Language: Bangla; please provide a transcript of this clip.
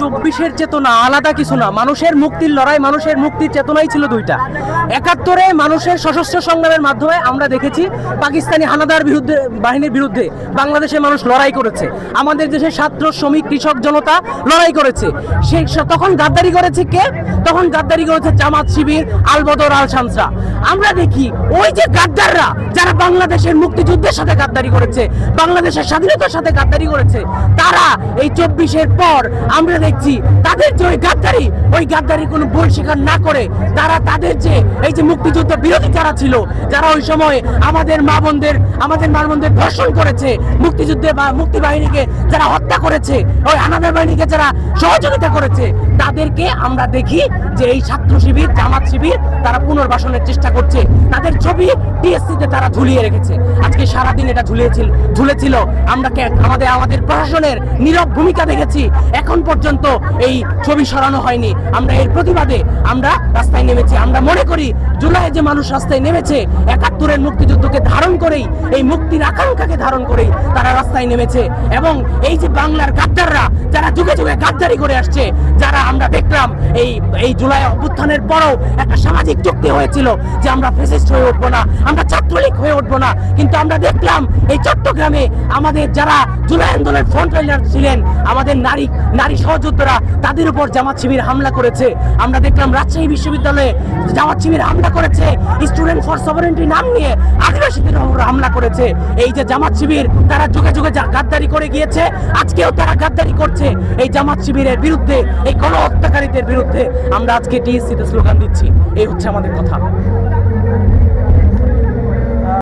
24-এর চেতনা আলাদা কিছু না, মানুষের মুক্তির লড়াই, মানুষের মুক্তির চেতনাই ছিল দুইটা। 71-এ মানুষের সশস্ত্র সংগ্রামের মাধ্যমে আমরা দেখেছি পাকিস্তানি হানাদার বাহিনীর বিরুদ্ধে বাংলাদেশের মানুষ লড়াই করেছে, আমাদের দেশের ছাত্র শ্রমিক কৃষক জনতা লড়াই করেছে। তখন গাদ্দারি করেছে কে? তখন গাদ্দারি করেছে জামাত শিবির, আল বদর আল শামসা। আমরা দেখি ওই যে গাদ্দাররা যারা বাংলাদেশের মুক্তিযুদ্ধের সাথে গাদ্দারি করেছে, বাংলাদেশের স্বাধীনতার সাথে গাদ্দারি করেছে, তারা এই 24-এর পর আমরা দেখছি তাদের যে ওই গাদ্দারি কোনো ভুল স্বীকার না করে তারা তাদের যে এই যে মুক্তিযুদ্ধ বিরোধী যারা ছিল, যারা ওই সময় আমাদের মা বোনদের ধর্ষণ করেছে, মুক্তিযুদ্ধে বা মুক্তি বাহিনীকে যারা হত্যা করেছে, ওই হানাদার বাহিনীকে যারা সহযোগিতা করেছে, তাদেরকে আমরা দেখি যে এই ছাত্র শিবির, জামাত শিবির তারা পুনর্বাসনের চেষ্টা করছে। তাদের ছবি টিএসসিতে তারা ঝুলিয়ে রেখেছে। আজকে সারাদিন এটা ঝুলেছিল। আমরা আমাদের প্রশাসনের নীরব ভূমিকা দেখেছি, এখন পর্যন্ত এই ছবি সরানো হয়নি। আমরা এর প্রতিবাদে আমরা রাস্তায় নেমেছি। আমরা মনে করি জুলাই যে মানুষ রাস্তায় নেমেছে 71-এর মুক্তিযুদ্ধকে ধারণ করেই, এই মুক্তির আকাঙ্ক্ষাকে ধারণ করেই তারা রাস্তায় নেমেছে। এবং এই যে বাংলার গাদ্দাররা যারা যুগে যুগে গাদ্দারি করে আসছে, যারা আমরা দেখলাম এই জুলাই অভ্যুত্থানের পরও একটা সামাজিক চুক্তি হয়েছিল যে আমরা ফ্যাসিস্ট হয়ে উঠবো না, আমরা ছাত্রলীগ হয়ে উঠবো না, কিন্তু আমরা দেখলাম এই চট্টগ্রামে আমাদের যারা জুলাই আন্দোলনের ফ্রন্ট লাইনার ছিলেন, আমাদের নারী সহযোদ্ধারা, তাদের উপর জামাত শিবির হামলা করেছে। আমরা দেখলাম রাজশাহী বিশ্ববিদ্যালয়ে জামাত শিবির হামলা করেছে, স্টুডেন্ট ফর সভারেন্টি নাম নিয়ে আদিবাসীদের উপর হামলা করেছে। এই যে জামাত শিবির তারা যুগে যুগে গাদ্দারি করে গিয়েছে, আজকেও তারা গাদ্দারি করছে। এই জামাত শিবিরের বিরুদ্ধে, এই গণহত্যাকারীদের বিরুদ্ধে আমরা আজকে টিএসসিতে স্লোগান দিচ্ছি। এই হচ্ছে আমাদের কথা।